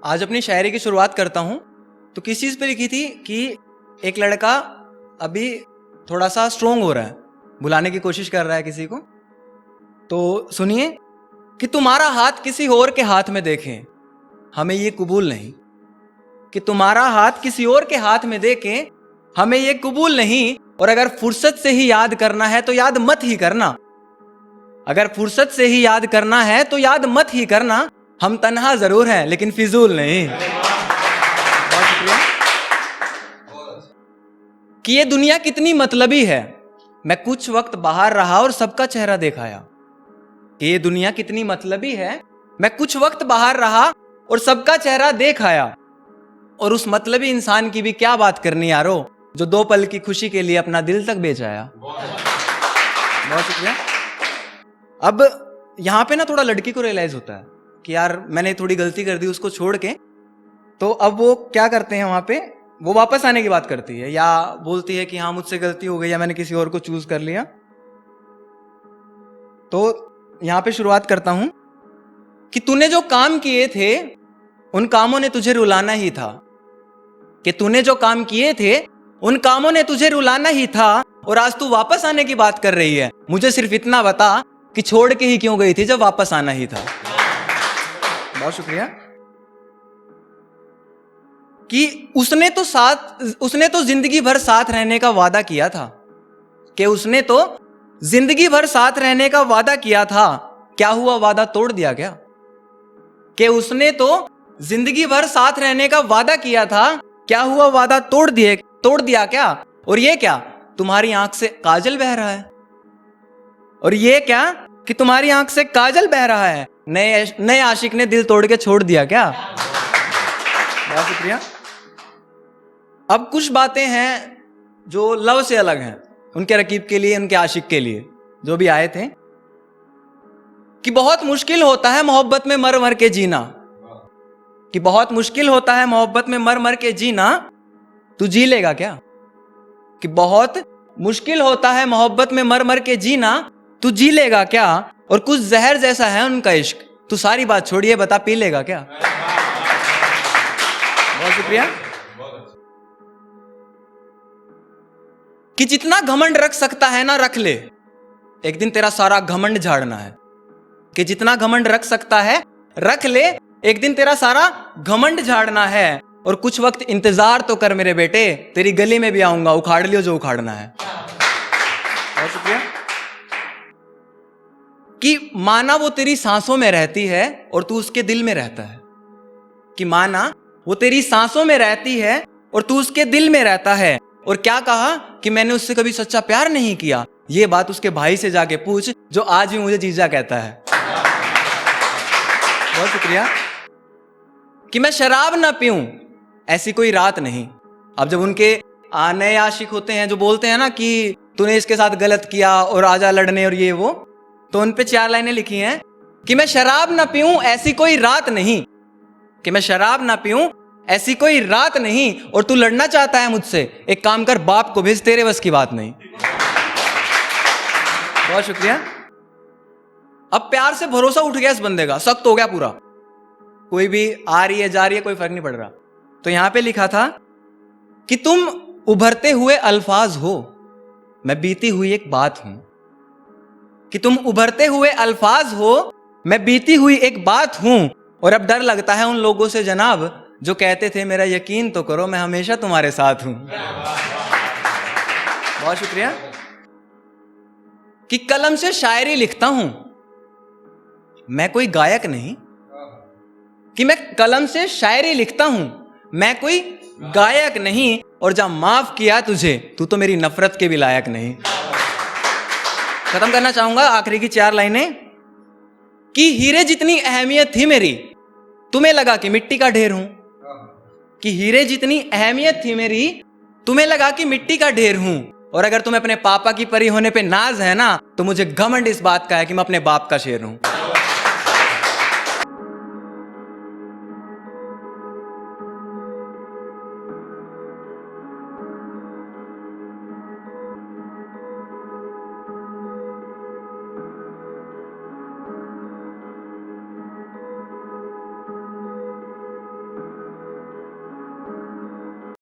आज अपनी शायरी की शुरुआत करता हूँ। तो किस चीज़ पे लिखी थी कि एक लड़का अभी थोड़ा सा स्ट्रोंग हो रहा है, बुलाने की कोशिश कर रहा है किसी को। तो सुनिए कि तुम्हारा हाथ किसी और के हाथ में देखें, हमें ये कबूल नहीं। कि तुम्हारा हाथ किसी और के हाथ में देखें, हमें ये कबूल नहीं। और अगर फुर्सत से ही याद करना है तो याद मत ही करना। अगर फुर्सत से ही याद करना है तो याद मत ही करना। हम तन्हा जरूर हैं लेकिन फिजूल नहीं। बहुत शुक्रिया। कि ये दुनिया कितनी मतलबी है, मैं कुछ वक्त बाहर रहा और सबका चेहरा दिखाया। कि ये दुनिया कितनी मतलबी है, मैं कुछ वक्त बाहर रहा और सबका चेहरा देख आया। और उस मतलबी इंसान की भी क्या बात करनी यारो, जो 2 पल की खुशी के लिए अपना दिल तक बेच आया। बहुत शुक्रिया। अब यहां पे ना थोड़ा लड़की को रियलाइज होता है कि यार मैंने थोड़ी गलती कर दी उसको छोड़ के। तो अब वो क्या करते हैं, वहां पे वो वापस आने की बात करती है या बोलती है कि हाँ मुझसे गलती हो गई या मैंने किसी और को चूज कर लिया। तो यहां पे शुरुआत करता हूं कि तूने जो काम किए थे उन कामों ने तुझे रुलाना ही था। कि तूने जो काम किए थे उन कामों ने तुझे रुलाना ही था। और आज तू वापस आने की बात कर रही है। मुझे सिर्फ इतना बता कि छोड़ के ही क्यों गई थी जब वापस आना ही था। बहुत शुक्रिया। कि उसने तो जिंदगी भर साथ रहने का वादा किया था। कि उसने तो जिंदगी भर साथ रहने का वादा किया था, क्या हुआ वादा तोड़ दिया क्या? कि उसने तो जिंदगी भर साथ रहने का वादा किया था, क्या हुआ वादा तोड़ दिया क्या? और ये क्या तुम्हारी आंख से काजल बह रहा है? और ये क्या कि तुम्हारी आंख से काजल बह रहा है? नए आशिक ने दिल तोड़ के छोड़ दिया क्या? बहुत शुक्रिया। अब कुछ बातें हैं जो लव से अलग हैं, उनके रकीब के लिए, उनके आशिक के लिए जो भी आए थे। कि बहुत मुश्किल होता है मोहब्बत में मर मर के जीना। कि बहुत मुश्किल होता है मोहब्बत में मर मर के जीना, तू जी लेगा क्या? कि बहुत मुश्किल होता है मोहब्बत में मर मर के जीना, तू जी लेगा क्या? और कुछ जहर जैसा है उनका इश्क, तू सारी बात छोड़िए बता पी लेगा क्या? बहुत शुक्रिया। कि जितना घमंड रख सकता है ना रख ले, एक दिन तेरा सारा घमंड झाड़ना है। कि जितना घमंड रख सकता है रख ले, एक दिन तेरा सारा घमंड झाड़ना है। और कुछ वक्त इंतजार तो कर मेरे बेटे, तेरी गली में भी आऊंगा, उखाड़ लियो जो उखाड़ना है। बहुत शुक्रिया। कि माना वो तेरी सांसों में रहती है और तू उसके दिल में रहता है। कि माना वो तेरी सांसों में रहती है और तू उसके दिल में रहता है। और क्या कहा कि मैंने उससे कभी सच्चा प्यार नहीं किया, ये बात उसके भाई से जाके पूछ जो आज भी मुझे जीजा कहता है। बहुत शुक्रिया। कि मैं शराब ना पीऊं ऐसी कोई रात नहीं। अब जब उनके नए आशिक होते हैं जो बोलते हैं ना कि तूने इसके साथ गलत किया और आजा लड़ने और ये वो, तो उन पे 4 लाइनें लिखी हैं कि मैं शराब ना पीऊं ऐसी कोई रात नहीं। कि मैं शराब ना पीऊं ऐसी कोई रात नहीं। और तू लड़ना चाहता है मुझसे, एक काम कर बाप को भेज, तेरे बस की बात नहीं। बहुत शुक्रिया। अब प्यार से भरोसा उठ गया इस बंदे का, सख्त हो गया पूरा। कोई भी आ रही है जा रही है कोई फर्क नहीं पड़ रहा। तो यहां पे लिखा था कि तुम उभरते हुए अल्फाज हो, मैं बीती हुई एक बात हूं। कि तुम उभरते हुए अल्फाज हो, मैं बीती हुई एक बात हूं। और अब डर लगता है उन लोगों से जनाब जो कहते थे मेरा यकीन तो करो मैं हमेशा तुम्हारे साथ हूं। बहुत शुक्रिया। कि कलम से शायरी लिखता हूं, मैं कोई गायक नहीं। कि मैं कलम से शायरी लिखता हूं, मैं कोई गायक नहीं। और जब माफ किया तुझे, तू तो मेरी नफरत के भी लायक नहीं। खत्म करना चाहूंगा आखिरी की 4 लाइनें। कि हीरे जितनी अहमियत थी मेरी, तुम्हें लगा कि मिट्टी का ढेर हूं। कि हीरे जितनी अहमियत थी मेरी, तुम्हें लगा कि मिट्टी का ढेर हूं। और अगर तुम्हें अपने पापा की परी होने पे नाज है ना, तो मुझे घमंड इस बात का है कि मैं अपने बाप का शेर हूं।